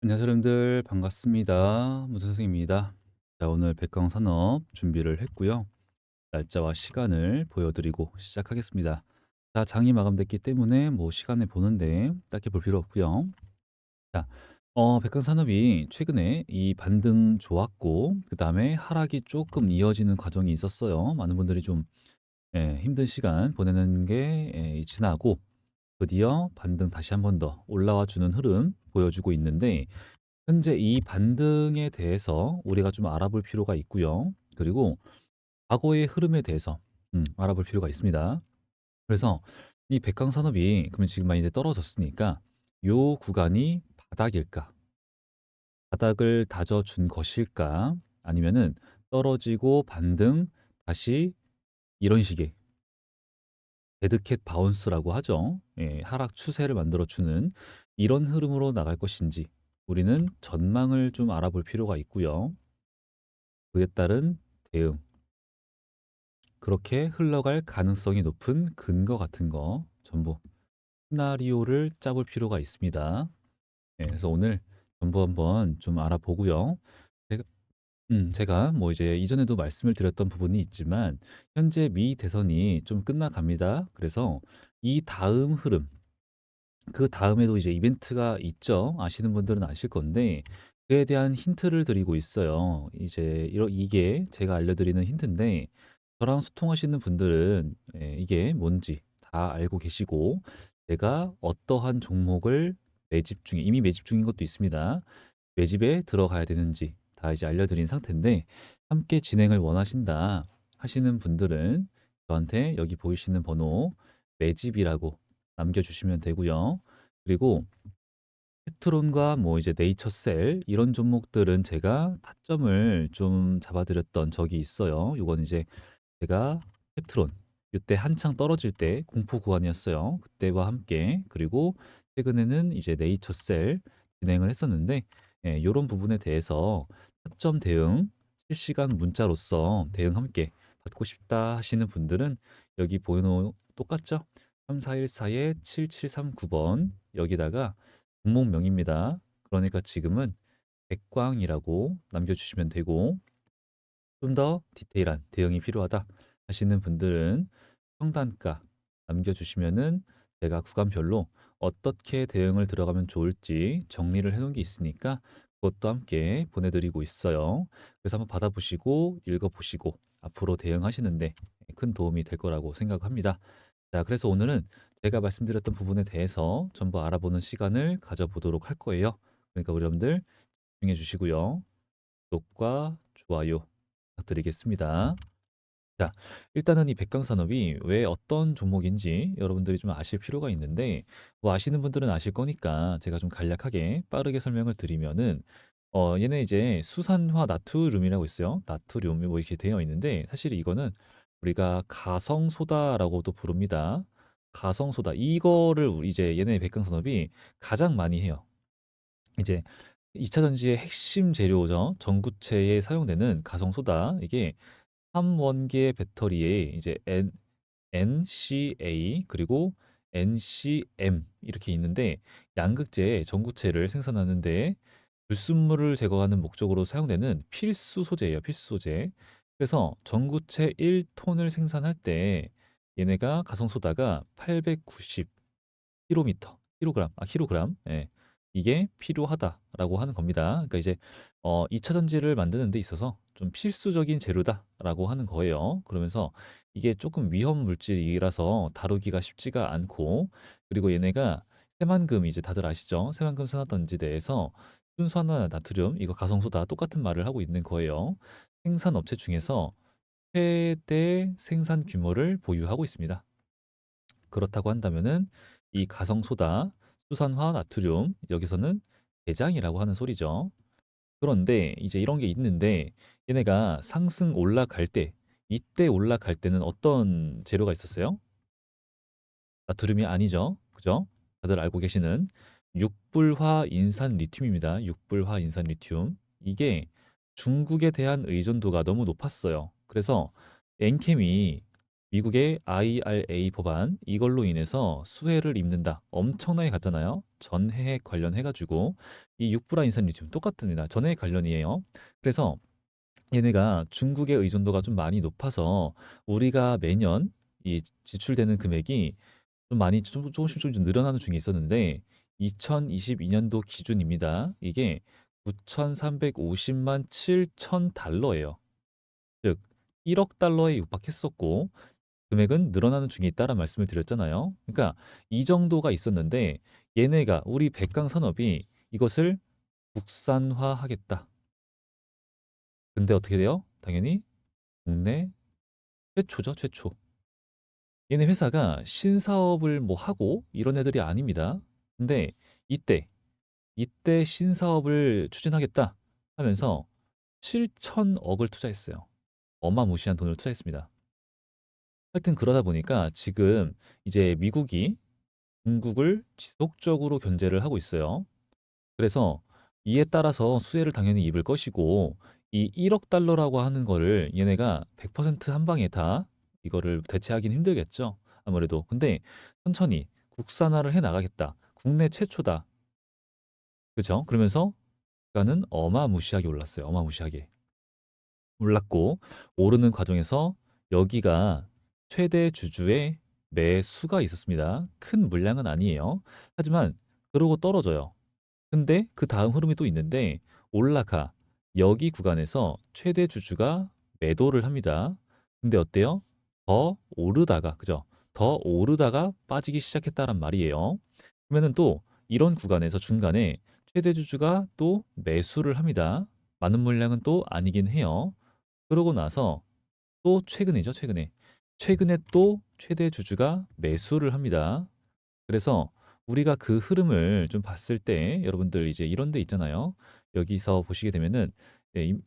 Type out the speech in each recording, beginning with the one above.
안녕하세요 여러분들 반갑습니다. 무슨 선생님입니다. 자 오늘 백광산업 준비를 했고요. 날짜와 시간을 보여드리고 시작하겠습니다. 자 장이 마감됐기 때문에 뭐 시간을 보는데 딱히 볼 필요 없고요. 자 백광산업이 최근에 이 반등 좋았고 그 다음에 하락이 조금 이어지는 과정이 있었어요. 많은 분들이 좀 힘든 시간 보내는 게 지나고 드디어 반등 다시 한번 더 올라와 주는 흐름 보여주고 있는데 현재 이 반등에 대해서 우리가 좀 알아볼 필요가 있고요. 그리고 과거의 흐름에 대해서 알아볼 필요가 있습니다. 그래서 이 백광산업이 그러면 지금 많이 이제 떨어졌으니까 요 구간이 바닥일까? 바닥을 다져준 것일까? 아니면은 떨어지고 반등 다시 이런 식의 데드캣 바운스라고 하죠. 하락 추세를 만들어 주는 이런 흐름으로 나갈 것인지 우리는 전망을 좀 알아볼 필요가 있고요. 그에 따른 대응, 그렇게 흘러갈 가능성이 높은 근거 같은 거 전부 시나리오를 짜볼 필요가 있습니다. 그래서 오늘 전부 한번 좀 알아보고요. 제가, 제가 뭐 이제 이전에도 말씀을 드렸던 부분이 있지만 현재 미 대선이 좀 끝나갑니다. 그래서 이 다음 흐름, 그 다음에도 이제 이벤트가 있죠. 아시는 분들은 아실 건데 그에 대한 힌트를 드리고 있어요. 이제 이게 제가 알려드리는 힌트인데 저랑 소통하시는 분들은 이게 뭔지 다 알고 계시고 제가 어떠한 종목을 매집 중에 이미 매집 중인 것도 있습니다. 매집에 들어가야 되는지 다 이제 알려드린 상태인데 함께 진행을 원하신다 하시는 분들은 저한테 여기 보이시는 번호 매집이라고 남겨주시면 되고요. 그리고 페트론과 뭐 이제 네이처셀 이런 종목들은 제가 타점을 좀 잡아드렸던 적이 있어요. 요건 이제 제가 페트론 이때 한창 떨어질 때 공포 구간이었어요. 그때와 함께 그리고 최근에는 이제 네이처셀 진행을 했었는데 요런 부분에 대해서 타점 대응 실시간 문자로서 대응 함께 받고 싶다 하시는 분들은 여기 번호 똑같죠? 3414-7739번 여기다가 종목명입니다. 그러니까 지금은 백광이라고 남겨주시면 되고 좀 더 디테일한 대응이 필요하다 하시는 분들은 평단가 남겨주시면은 제가 구간별로 어떻게 대응을 들어가면 좋을지 정리를 해 놓은 게 있으니까 그것도 함께 보내드리고 있어요. 그래서 한번 받아보시고 읽어보시고 앞으로 대응하시는데 큰 도움이 될 거라고 생각합니다. 자, 그래서 오늘은 제가 말씀드렸던 부분에 대해서 전부 알아보는 시간을 가져보도록 할 거예요. 그러니까 우리 여러분들 집중해 주시고요. 구독과 좋아요 부탁드리겠습니다. 자, 일단은 이 백강산업이 왜 어떤 종목인지 여러분들이 좀 아실 필요가 있는데, 뭐 아시는 분들은 아실 거니까 제가 좀 간략하게 빠르게 설명을 드리면은, 얘네 이제 수산화 나트륨이라고 있어요. 나트륨이 뭐 이렇게 되어 있는데, 사실 이거는 우리가 가성소다라고도 부릅니다. 가성소다. 이거를 이제 얘네 백강산업이 가장 많이 해요. 이제 2차 전지의 핵심 재료죠. 전구체에 사용되는 가성소다. 이게 3원계 배터리에 이제 NCA 그리고 NCM 이렇게 있는데 양극재 전구체를 생산하는데 불순물을 제거하는 목적으로 사용되는 필수 소재예요. 필수 소재. 그래서 전구체 1톤을 생산할 때 얘네가 가성소다가 890 킬로미터, 킬로그램, 예. 이게 필요하다라고 하는 겁니다. 그러니까 이제 2차 전지를 만드는 데 있어서 좀 필수적인 재료다라고 하는 거예요. 그러면서 이게 조금 위험 물질이라서 다루기가 쉽지가 않고 그리고 얘네가 새만금 이제 다들 아시죠? 새만금 산화던지대에서 순수화나 나트륨 이거 가성소다 똑같은 말을 하고 있는 거예요. 생산 업체 중에서 최대 생산 규모를 보유하고 있습니다. 그렇다고 한다면은 이 가성소다, 수산화 나트륨 여기서는 대장이라고 하는 소리죠. 그런데 이제 이런 게 있는데 얘네가 상승 올라갈 때 이때 올라갈 때는 어떤 재료가 있었어요? 나트륨이 아니죠. 그죠? 다들 알고 계시는 육불화 인산 리튬입니다. 육불화 인산 리튬. 이게 중국에 대한 의존도가 너무 높았어요. 그래서 엔캠이 미국의 IRA 법안 이걸로 인해서 수혜를 입는다. 엄청나게 갔잖아요. 전해액 관련해 가지고 이 육브라 인산 리튬 똑같습니다. 전해액 관련이에요. 그래서 얘네가 중국의 의존도가 좀 많이 높아서 우리가 매년 이 지출되는 금액이 좀 많이 조금씩 좀 늘어나는 중에 있었는데 2022년도 기준입니다. 이게 9,350만 7천 달러예요. 즉 1억 달러에 육박했었고 금액은 늘어나는 중에 있다라는 말씀을 드렸잖아요. 그러니까 이 정도가 있었는데 얘네가 우리 백강 산업이 이것을 국산화하겠다. 근데 어떻게 돼요? 당연히 국내 최초죠, 최초. 얘네 회사가 신사업을 뭐 하고 이런 애들이 아닙니다. 근데 이때 신사업을 추진하겠다 하면서 7천억을 투자했어요. 어마무시한 돈을 투자했습니다. 하여튼 그러다 보니까 지금 이제 미국이 중국을 지속적으로 견제를 하고 있어요. 그래서 이에 따라서 수혜를 당연히 입을 것이고 이 1억 달러라고 하는 거를 얘네가 100%한 방에 다 이거를 대체하기는 힘들겠죠. 아무래도. 근데 천천히 국산화를 해 나가겠다. 국내 최초다. 그죠? 그러면서 주가는 어마무시하게 올랐어요. 어마무시하게. 올랐고 오르는 과정에서 여기가 최대 주주의 매수가 있었습니다. 큰 물량은 아니에요. 하지만 그러고 떨어져요. 근데 그 다음 흐름이 또 있는데 올라가 여기 구간에서 최대 주주가 매도를 합니다. 근데 어때요? 더 오르다가 그죠? 더 오르다가 빠지기 시작했다란 말이에요. 그러면은 또 이런 구간에서 중간에 최대 주주가 또 매수를 합니다. 많은 물량은 또 아니긴 해요. 그러고 나서 또 최근이죠, 최근에. 최근에 또 최대 주주가 매수를 합니다. 그래서 우리가 그 흐름을 좀 봤을 때 여러분들 이제 이런 데 있잖아요. 여기서 보시게 되면은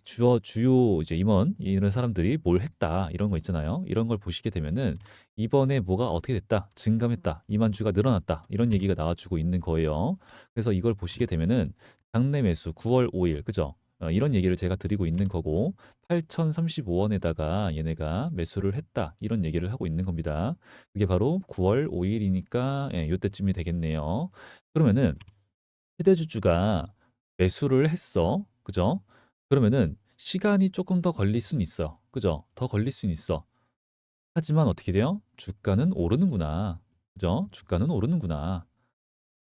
주요 이제 임원 이런 사람들이 뭘 했다 이런 거 있잖아요. 이런 걸 보시게 되면은 이번에 뭐가 어떻게 됐다, 증감했다, 이만주가 늘어났다 이런 얘기가 나와주고 있는 거예요. 그래서 이걸 보시게 되면은 장내 매수 9월 5일 그죠? 이런 얘기를 제가 드리고 있는 거고 8,035원에다가 얘네가 매수를 했다 이런 얘기를 하고 있는 겁니다. 그게 바로 9월 5일이니까 예, 요때쯤이 되겠네요. 그러면은 휴대주주가 매수를 했어. 그죠? 그러면은 시간이 조금 더 걸릴 순 있어. 그죠? 더 걸릴 순 있어. 하지만 어떻게 돼요? 주가는 오르는구나. 그죠? 주가는 오르는구나.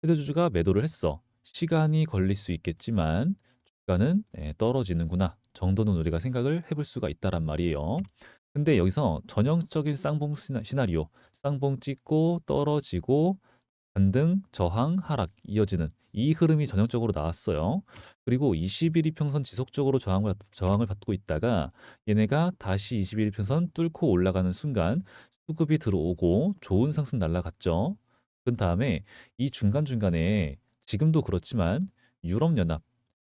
휴대주주가 매도를 했어. 시간이 걸릴 수 있겠지만 주가는 예, 떨어지는구나. 정도는 우리가 생각을 해볼 수가 있다란 말이에요. 근데 여기서 전형적인 쌍봉 시나리오, 쌍봉 찍고 떨어지고 반등, 저항, 하락 이어지는 이 흐름이 전형적으로 나왔어요. 그리고 21일 평선 지속적으로 저항을 받고 있다가 얘네가 다시 21일 평선 뚫고 올라가는 순간 수급이 들어오고 좋은 상승 날라갔죠. 그 다음에 이 중간중간에 지금도 그렇지만 유럽연합,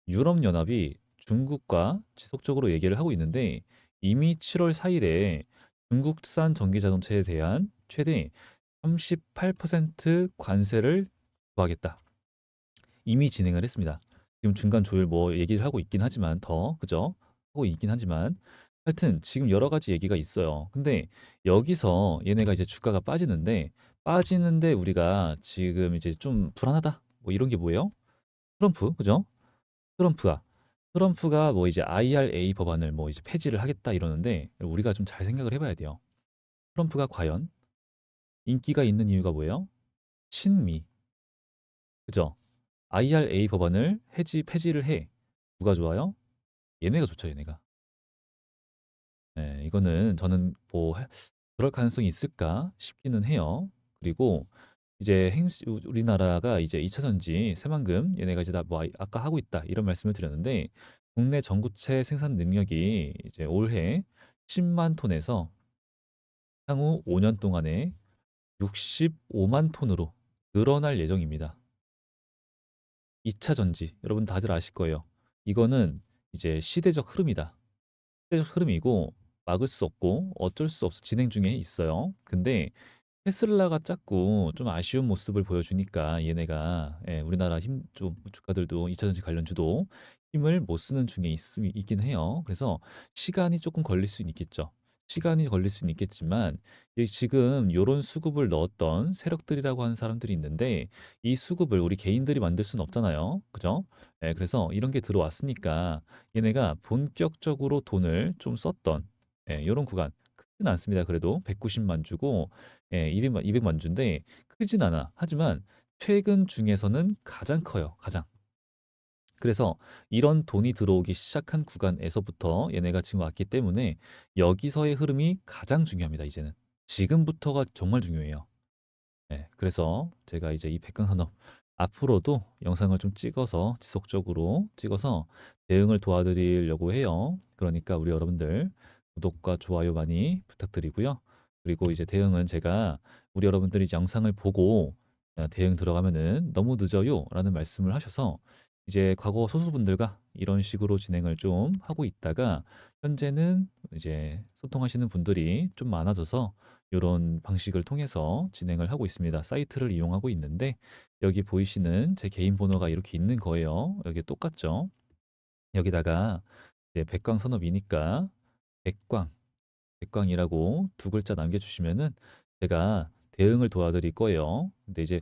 유럽연합이 중국과 지속적으로 얘기를 하고 있는데 이미 7월 4일에 중국산 전기자동차에 대한 최대 38% 관세를 부과하겠다. 이미 진행을 했습니다. 지금 중간 조율 뭐 얘기를 하고 있긴 하지만 더 그죠? 하고 있긴 하지만 하여튼 지금 여러 가지 얘기가 있어요. 근데 여기서 얘네가 이제 주가가 빠지는데 우리가 지금 이제 좀 불안하다. 뭐 이런 게 뭐예요? 트럼프, 그죠? 트럼프가 트럼프가 뭐 이제 IRA 법안을 뭐 이제 폐지를 하겠다 이러는데 우리가 좀 잘 생각을 해봐야 돼요. 트럼프가 과연 인기가 있는 이유가 뭐예요? 친미, 그죠? IRA 법안을 폐지를 해. 누가 좋아요? 얘네가 좋죠, 얘네가. 예, 이거는 저는 뭐 그럴 가능성이 있을까 싶기는 해요. 그리고 이제 우리나라가 이제 2차 전지 새만금 얘네가 이제 다뭐 아까 하고 있다 이런 말씀을 드렸는데 국내 전구체 생산 능력이 이제 올해 10만 톤에서 향후 5년 동안에 65만 톤으로 늘어날 예정입니다. 2차 전지 여러분 다들 아실 거예요. 이거는 이제 시대적 흐름이다. 시대적 흐름이고 막을 수 없고 어쩔 수 없어 진행 중에 있어요. 근데 테슬라가 자꾸 좀 아쉬운 모습을 보여주니까 얘네가 예, 우리나라 힘 좀 주가들도 2차 전지 관련주도 힘을 못 쓰는 중에 있긴 해요. 그래서 시간이 조금 걸릴 수는 있겠죠. 시간이 걸릴 수는 있겠지만 이 지금 요런 수급을 넣었던 세력들이라고 하는 사람들이 있는데 이 수급을 우리 개인들이 만들 수는 없잖아요. 그죠? 예, 그래서 이런 게 들어왔으니까 얘네가 본격적으로 돈을 좀 썼던 요런 구간 크진 않습니다. 그래도 190만 주고 200만 주인데 크진 않아. 하지만 최근 중에서는 가장 커요. 가장. 그래서 이런 돈이 들어오기 시작한 구간에서부터 얘네가 지금 왔기 때문에 여기서의 흐름이 가장 중요합니다, 이제는. 지금부터가 정말 중요해요. 네, 그래서 제가 이제 이 백강산업 앞으로도 영상을 좀 찍어서 지속적으로 찍어서 대응을 도와드리려고 해요. 그러니까 우리 여러분들 구독과 좋아요 많이 부탁드리고요. 그리고 이제 대응은 제가 우리 여러분들이 이제 영상을 보고 대응 들어가면은 너무 늦어요 라는 말씀을 하셔서 이제 과거 소수분들과 이런 식으로 진행을 좀 하고 있다가 현재는 이제 소통하시는 분들이 좀 많아져서 요런 방식을 통해서 진행을 하고 있습니다. 사이트를 이용하고 있는데 여기 보이시는 제 개인 번호가 이렇게 있는 거예요. 여기 똑같죠? 여기다가 이제 백광산업이니까 백광, 백광이라고 두 글자 남겨주시면은 제가 대응을 도와드릴 거예요. 근데 이제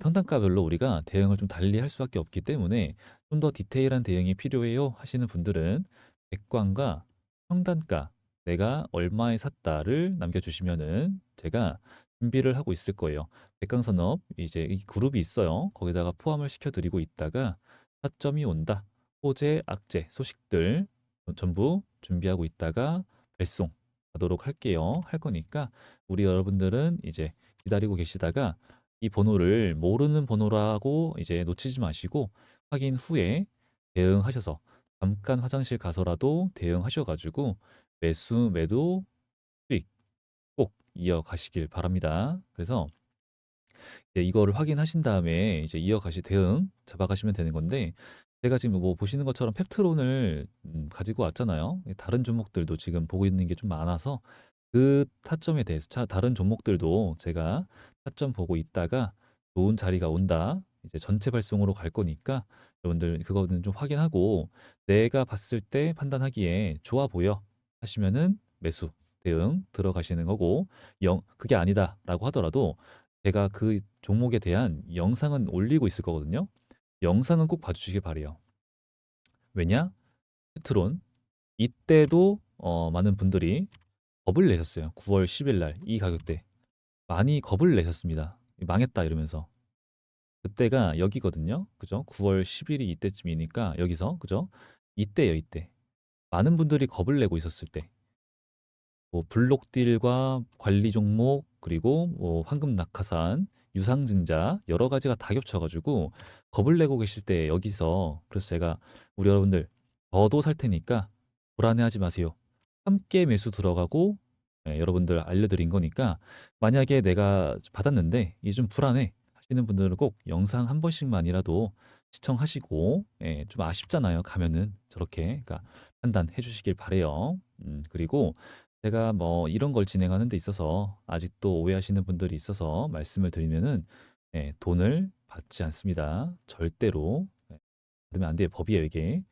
평단가별로 우리가 대응을 좀 달리 할 수밖에 없기 때문에 좀 더 디테일한 대응이 필요해요 하시는 분들은 백광과 평단가 내가 얼마에 샀다를 남겨주시면은 제가 준비를 하고 있을 거예요. 백광산업 이제 이 그룹이 있어요. 거기다가 포함을 시켜드리고 있다가 타점이 온다. 호재, 악재, 소식들 전부 준비하고 있다가 발송 하도록 할게요. 할 거니까 우리 여러분들은 이제 기다리고 계시다가 이 번호를 모르는 번호라고 이제 놓치지 마시고 확인 후에 대응하셔서 잠깐 화장실 가서라도 대응하셔가지고 매수, 매도, 수익 꼭 이어가시길 바랍니다. 그래서 이제 이거를 확인하신 다음에 이제 이어가시 대응 잡아가시면 되는 건데 제가 지금 뭐 보시는 것처럼 펩트론을 가지고 왔잖아요. 다른 종목들도 지금 보고 있는 게 좀 많아서 그 타점에 대해서 다른 종목들도 제가 타점 보고 있다가 좋은 자리가 온다. 이제 전체 발송으로 갈 거니까 여러분들 그거는 좀 확인하고 내가 봤을 때 판단하기에 좋아 보여 하시면은 매수 대응 들어가시는 거고 그게 아니다라고 하더라도 제가 그 종목에 대한 영상은 올리고 있을 거거든요. 영상은 꼭 봐주시길 바래요. 왜냐? 페트론 이때도 많은 분들이 겁을 내셨어요. 9월 10일 날 이 가격대 많이 겁을 내셨습니다. 망했다 이러면서 그때가 여기거든요. 그죠? 9월 10일이 이때쯤이니까 여기서 그죠? 이때요 이때 많은 분들이 겁을 내고 있었을 때 뭐 블록딜과 관리 종목 그리고 뭐 황금 낙하산 유상증자 여러 가지가 다 겹쳐가지고 겁을 내고 계실 때 여기서 그래서 제가 우리 여러분들 저도 살 테니까 불안해하지 마세요. 함께 매수 들어가고 여러분들 알려드린 거니까 만약에 내가 받았는데 이게 좀 불안해 하시는 분들은 꼭 영상 한 번씩만이라도 시청하시고 좀 아쉽잖아요. 가면은 저렇게 그러니까 판단해 주시길 바래요. 그리고 제가 뭐 이런 걸 진행하는 데 있어서 아직도 오해하시는 분들이 있어서 말씀을 드리면은 돈을 받지 않습니다. 절대로 받으면 안 돼요. 법이에요, 이게.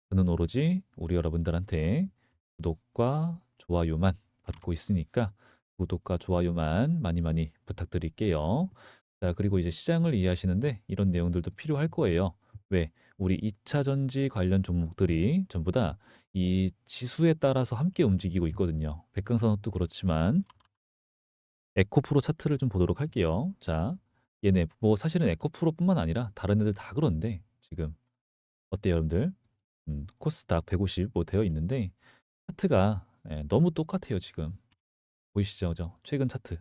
저는 오로지 우리 여러분들한테 구독과 좋아요만 받고 있으니까 구독과 좋아요만 많이 많이 부탁드릴게요. 자, 그리고 이제 시장을 이해하시는데 이런 내용들도 필요할 거예요. 왜? 우리 2차 전지 관련 종목들이 전부 다 이 지수에 따라서 함께 움직이고 있거든요. 백강산업도 그렇지만 에코프로 차트를 좀 보도록 할게요. 자, 얘네 뭐 사실은 에코프로뿐만 아니라 다른 애들 다 그런데 지금 어때요, 여러분들? 코스닥 150 뭐 되어 있는데 차트가 너무 똑같아요, 지금. 보이시죠? 그죠? 최근 차트.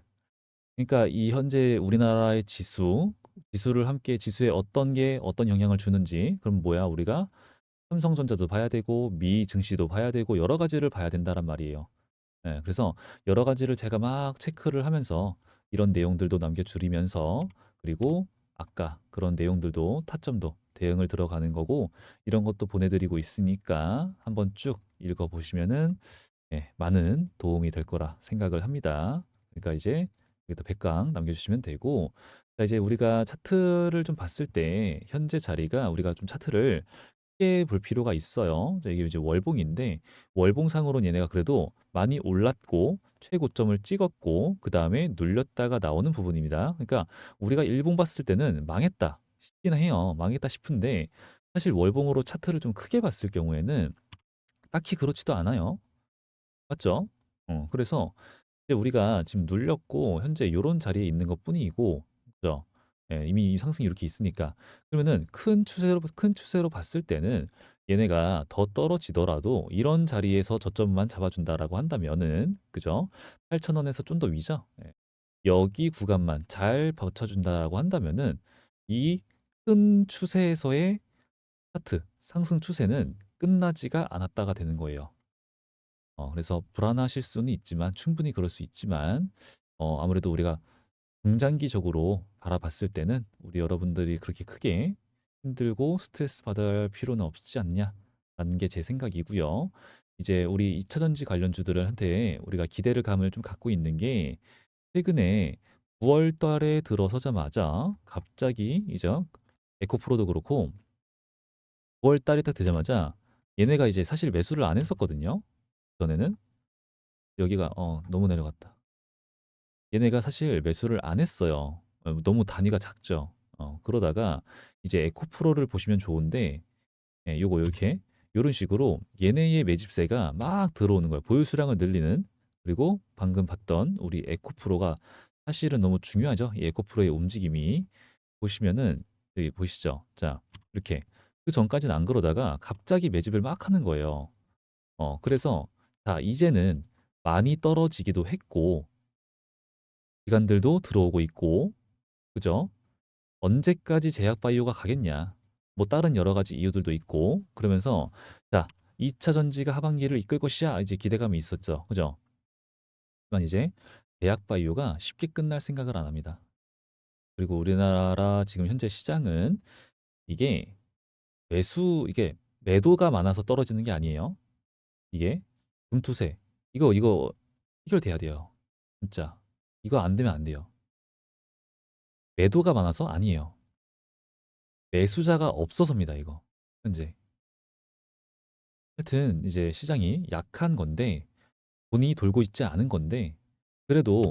그러니까 이 현재 우리나라의 지수를 함께 지수에 어떤 게 어떤 영향을 주는지 그럼 뭐야? 우리가 삼성전자도 봐야 되고 미 증시도 봐야 되고 여러 가지를 봐야 된다란 말이에요. 그래서 여러 가지를 제가 막 체크를 하면서 이런 내용들도 남겨주리면서 그리고 아까 그런 내용들도 타점도 대응을 들어가는 거고 이런 것도 보내드리고 있으니까 한번 쭉 읽어보시면은 많은 도움이 될 거라 생각을 합니다. 그러니까 이제 여기다 100강 남겨주시면 되고 자, 이제 우리가 차트를 좀 봤을 때 현재 자리가 우리가 좀 차트를 크게 볼 필요가 있어요. 이게 이제 월봉인데 월봉상으로는 얘네가 그래도 많이 올랐고 최고점을 찍었고 그다음에 눌렸다가 나오는 부분입니다. 그러니까 우리가 일봉 봤을 때는 망했다 싶긴 해요. 망했다 싶은데 사실 월봉으로 차트를 좀 크게 봤을 경우에는 딱히 그렇지도 않아요. 맞죠? 그래서 이제 우리가 지금 눌렸고 현재 요런 자리에 있는 것뿐이고 그죠? 예, 이미 이 상승이 이렇게 있으니까. 그러면은 큰 추세로 봤을 때는 얘네가 더 떨어지더라도 이런 자리에서 저점만 잡아준다라고 한다면은 그죠? 8,000원에서 좀 더 위죠? 예. 여기 구간만 잘 버텨준다라고 한다면은 이 큰 추세에서의 차트 상승 추세는 끝나지가 않았다가 되는 거예요. 그래서 불안하실 수는 있지만 충분히 그럴 수 있지만 아무래도 우리가 중장기적으로 바라봤을 때는 우리 여러분들이 그렇게 크게 힘들고 스트레스 받아야 할 필요는 없지 않냐라는 게 제 생각이고요. 이제 우리 2차 전지 관련주들한테 우리가 기대를 감을 좀 갖고 있는 게 최근에 9월 달에 들어서자마자 갑자기 이제 에코프로도 그렇고 9월 달이 딱 되자마자 얘네가 이제 사실 매수를 안 했었거든요. 전에는 여기가 너무 내려갔다. 얘네가 사실 매수를 안 했어요. 너무 단위가 작죠. 그러다가 이제 에코프로를 보시면 좋은데 예, 요거 요렇게 요런 식으로 얘네의 매집세가 막 들어오는 거예요. 보유 수량을 늘리는. 그리고 방금 봤던 우리 에코프로가 사실은 너무 중요하죠. 이 에코프로의 움직임이 보시면은 여기 보이시죠? 자, 이렇게 그전까지는 안 그러다가 갑자기 매집을 막 하는 거예요. 그래서 자, 이제는 많이 떨어지기도 했고 기관들도 들어오고 있고 그죠? 언제까지 제약 바이오가 가겠냐? 뭐 다른 여러 가지 이유들도 있고 그러면서 자, 2차 전지가 하반기를 이끌 것이야. 이제 기대감이 있었죠. 그죠? 하지만 이제 제약 바이오가 쉽게 끝날 생각을 안 합니다. 그리고 우리나라 지금 현재 시장은 이게 이게 매도가 많아서 떨어지는 게 아니에요. 이게 금투세. 이거 해결돼야 돼요. 진짜. 이거 안 되면 안 돼요. 매도가 많아서 아니에요. 매수자가 없어서입니다, 이거. 현재. 하여튼 이제 시장이 약한 건데 돈이 돌고 있지 않은 건데 그래도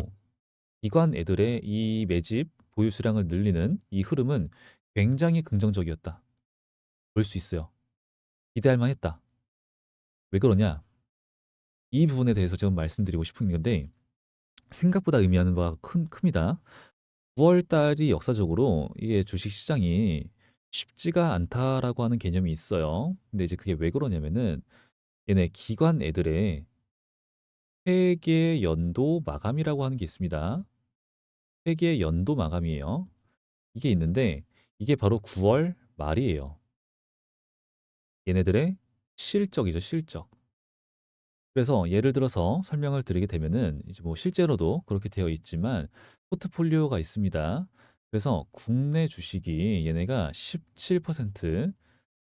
기관 애들의 이 매집 보유 수량을 늘리는 이 흐름은 굉장히 긍정적이었다. 볼 수 있어요. 기대할 만했다. 왜 그러냐? 이 부분에 대해서 지금 말씀드리고 싶은 건데 생각보다 의미하는 바가 큽니다. 9월 달이 역사적으로 이게 주식 시장이 쉽지가 않다라고 하는 개념이 있어요. 근데 이제 그게 왜 그러냐면은 얘네 기관 애들의 회계 연도 마감이라고 하는 게 있습니다. 회계 연도 마감이에요. 이게 있는데 이게 바로 9월 말이에요. 얘네들의 실적이죠, 실적. 그래서 예를 들어서 설명을 드리게 되면은 이제 뭐 실제로도 그렇게 되어 있지만 포트폴리오가 있습니다. 그래서 국내 주식이 얘네가 17%,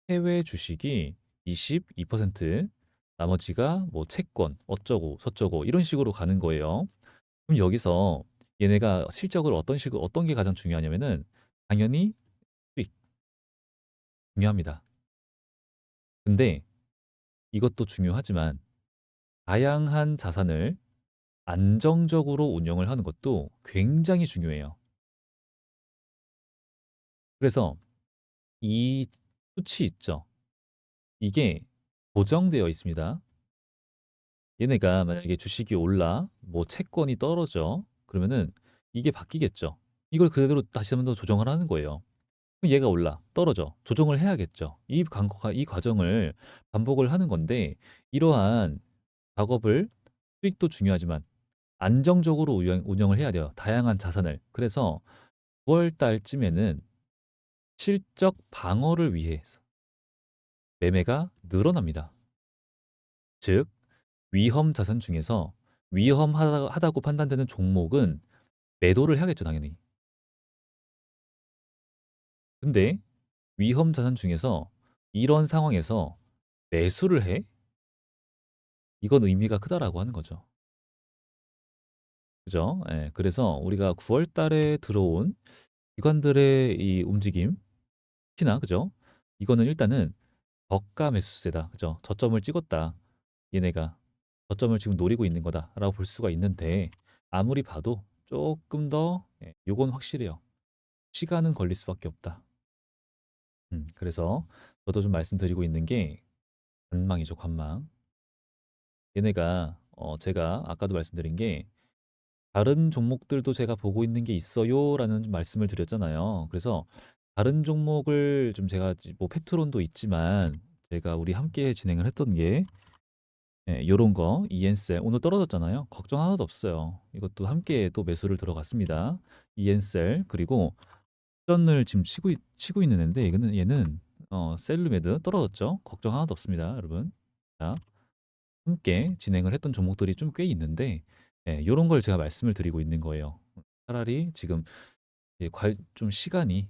해외 주식이 22%, 나머지가 뭐 채권 어쩌고 저쩌고 이런 식으로 가는 거예요. 그럼 여기서 얘네가 실적을 어떤 게 가장 중요하냐면은 당연히 수익 중요합니다. 근데 이것도 중요하지만 다양한 자산을 안정적으로 운영을 하는 것도 굉장히 중요해요. 그래서 이 수치 있죠. 이게 고정되어 있습니다. 얘네가 만약에 주식이 올라 뭐 채권이 떨어져 그러면은 이게 바뀌겠죠. 이걸 그대로 다시 한번 더 조정을 하는 거예요. 그럼 얘가 올라 떨어져 조정을 해야겠죠. 이 과정을 반복을 하는 건데 이러한 작업을 수익도 중요하지만 안정적으로 운영을 해야 돼요. 다양한 자산을. 그래서 9월 달쯤에는 실적 방어를 위해서 매매가 늘어납니다. 즉 위험 자산 중에서 위험하다고 판단되는 종목은 매도를 해야겠죠, 당연히. 근데 위험 자산 중에서 이런 상황에서 매수를 해? 이건 의미가 크다라고 하는 거죠. 그죠? 예, 그래서 우리가 9월 달에 들어온 기관들의 이 움직임, 특히나 그죠? 이거는 일단은 저가 매수세다. 그죠? 저점을 찍었다. 얘네가 저점을 지금 노리고 있는 거다라고 볼 수가 있는데 아무리 봐도 조금 더 요건 확실해요. 시간은 걸릴 수밖에 없다. 그래서 저도 좀 말씀드리고 있는 게 관망이죠, 관망. 얘네가 제가 아까도 말씀드린 게 다른 종목들도 제가 보고 있는 게 있어요라는 말씀을 드렸잖아요. 그래서 다른 종목을 좀 제가 뭐 페트론도 있지만 제가 우리 함께 진행을 했던 게 요런 거 이엔셀 오늘 떨어졌잖아요. 걱정 하나도 없어요. 이것도 함께 또 매수를 들어갔습니다. 이엔셀 그리고 전을 지금 치고 있는 앤데 이거는 얘는 셀루메드 떨어졌죠. 걱정 하나도 없습니다, 여러분. 자, 함께 진행을 했던 종목들이 좀 꽤 있는데 요런 걸 제가 말씀을 드리고 있는 거예요. 차라리 지금 좀 시간이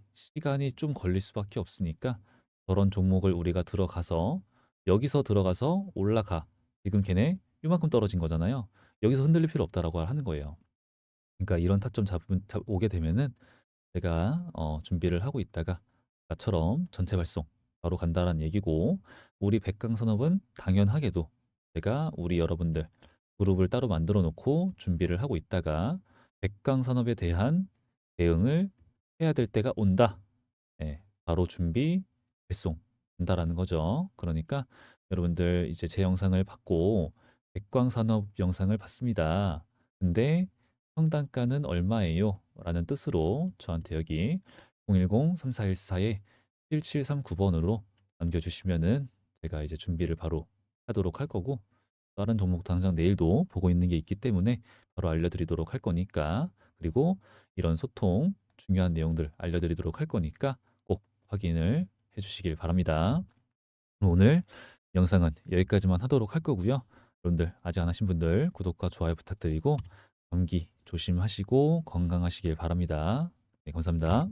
좀 걸릴 수밖에 없으니까 저런 종목을 우리가 들어가서 여기서 들어가서 올라가. 지금 걔네 요만큼 떨어진 거잖아요. 여기서 흔들릴 필요 없다라고 하는 거예요. 그러니까 이런 타점 오게 되면은 제가 준비를 하고 있다가 나처럼 전체 발송 바로 간다라는 얘기고 우리 백강산업은 당연하게도 제가 우리 여러분들 그룹을 따로 만들어 놓고 준비를 하고 있다가 백강산업에 대한 대응을 해야 될 때가 온다. 예, 바로 준비 발송 한다라는 거죠. 그러니까 여러분들 이제 제 영상을 받고 백광산업 영상을 봤습니다. 근데 평단가는 얼마예요? 라는 뜻으로 저한테 여기 010-3414-7739번으로 남겨주시면은 제가 이제 준비를 바로 하도록 할 거고 다른 종목 당장 내일도 보고 있는 게 있기 때문에 바로 알려드리도록 할 거니까 그리고 이런 소통 중요한 내용들 알려드리도록 할 거니까 꼭 확인을 해주시길 바랍니다. 오늘 영상은 여기까지만 하도록 할 거고요. 여러분들 아직 안 하신 분들 구독과 좋아요 부탁드리고 감기 조심하시고 건강하시길 바랍니다. 네, 감사합니다.